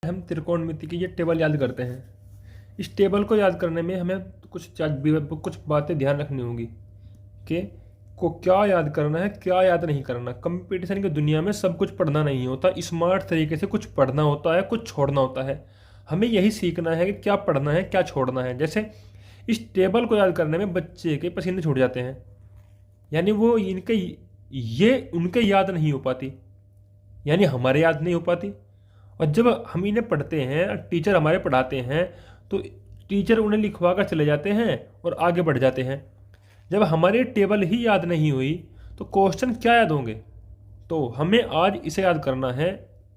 हम त्रिकोणमिति की ये टेबल याद करते हैं। इस टेबल को याद करने में हमें कुछ बातें ध्यान रखनी होंगी कि को क्या याद करना है, क्या याद नहीं करना। कंपटीशन की दुनिया में सब कुछ पढ़ना नहीं होता, स्मार्ट तरीके से कुछ पढ़ना होता है, कुछ छोड़ना होता है। हमें यही सीखना है कि क्या पढ़ना है, क्या छोड़ना है। जैसे इस टेबल को याद करने में बच्चे के पसीने छूट जाते हैं, यानी वो ये उनके याद नहीं हो पाती, यानी हमारे याद नहीं हो पाती। और जब हम इन्हें पढ़ते हैं, टीचर हमारे पढ़ाते हैं, तो टीचर उन्हें लिखवा कर चले जाते हैं और आगे बढ़ जाते हैं। जब हमारी टेबल ही याद नहीं हुई तो क्वेश्चन क्या याद होंगे। तो हमें आज इसे याद करना है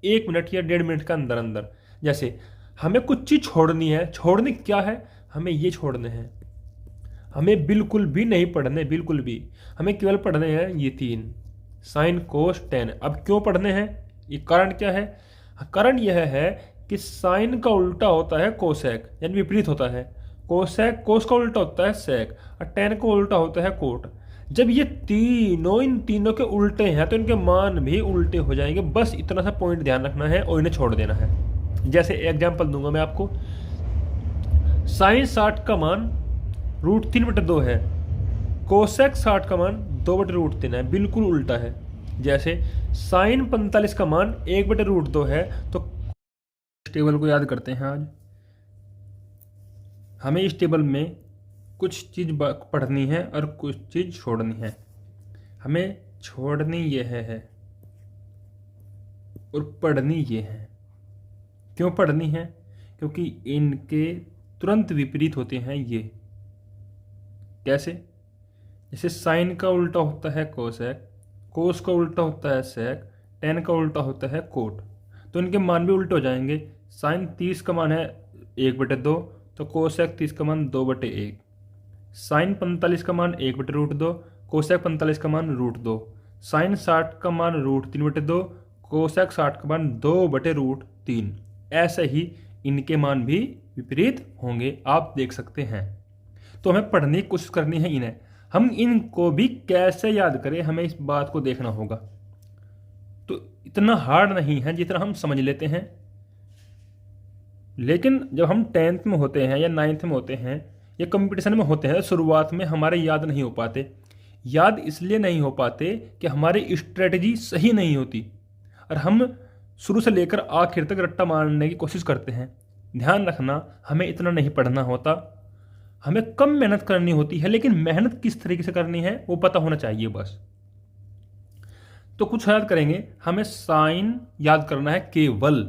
1 मिनट या 1.5 मिनट के अंदर अंदर। जैसे हमें कुछ चीज़ छोड़नी है, छोड़नी क्या है, हमें ये छोड़ने हैं। हमें बिल्कुल भी नहीं पढ़ने, बिल्कुल भी। हमें केवल पढ़ने हैं ये 3, साइन कोस टेन। अब क्यों पढ़ने हैं, ये कारण क्या है। कारण यह है कि साइन का उल्टा होता है कोसेक, यानी विपरीत होता है। कोसेक, कोस का उल्टा होता है सेक, और टेन का उल्टा होता है कोट। जब ये इन तीनों के उल्टे हैं तो इनके मान भी उल्टे हो जाएंगे। बस इतना सा पॉइंट ध्यान रखना है और इन्हें छोड़ देना है। जैसे एग्जाम्पल दूंगा मैं आपको। साइन 60 का मान √3/2 है, कोसेक 60 का मान 2/√3 है, बिल्कुल उल्टा है। जैसे साइन 45 का मान 1/√2 है। तो टेबल को याद करते हैं आज। हमें इस टेबल में कुछ चीज़ पढ़नी है और कुछ चीज़ छोड़नी है। हमें छोड़नी यह है और पढ़नी ये है। क्यों पढ़नी है, क्योंकि इनके तुरंत विपरीत होते हैं ये। कैसे, जैसे साइन का उल्टा होता है कोसेक, कोस का उल्टा होता है सेक, टेन का उल्टा होता है कोट। तो इनके मान भी उल्टे हो जाएंगे। साइन 30 का मान है 1/2, तो कोसेक 30 का मान 2/1। साइन 45 का मान 1/√2, कोसेक 45 का मान √2। साइन 60 का मान √3/2, कोसेक 60 का मान 2/√3। ऐसे ही इनके मान भी विपरीत होंगे, आप देख सकते हैं। तो हमें पढ़ने की कोशिश करनी है इन्हें। हम इनको भी कैसे याद करें, हमें इस बात को देखना होगा। तो इतना हार्ड नहीं है जितना हम समझ लेते हैं। लेकिन जब हम 10th में होते हैं या 9th में होते हैं या कंपटीशन में होते हैं, शुरुआत में हमारे याद नहीं हो पाते। याद इसलिए नहीं हो पाते कि हमारी स्ट्रेटजी सही नहीं होती और हम शुरू से लेकर आखिर तक रट्टा मारने की कोशिश करते हैं। ध्यान रखना, हमें इतना नहीं पढ़ना होता, हमें कम मेहनत करनी होती है, लेकिन मेहनत किस तरीके से करनी है वो पता होना चाहिए बस। तो कुछ याद करेंगे। हमें साइन याद करना है केवल,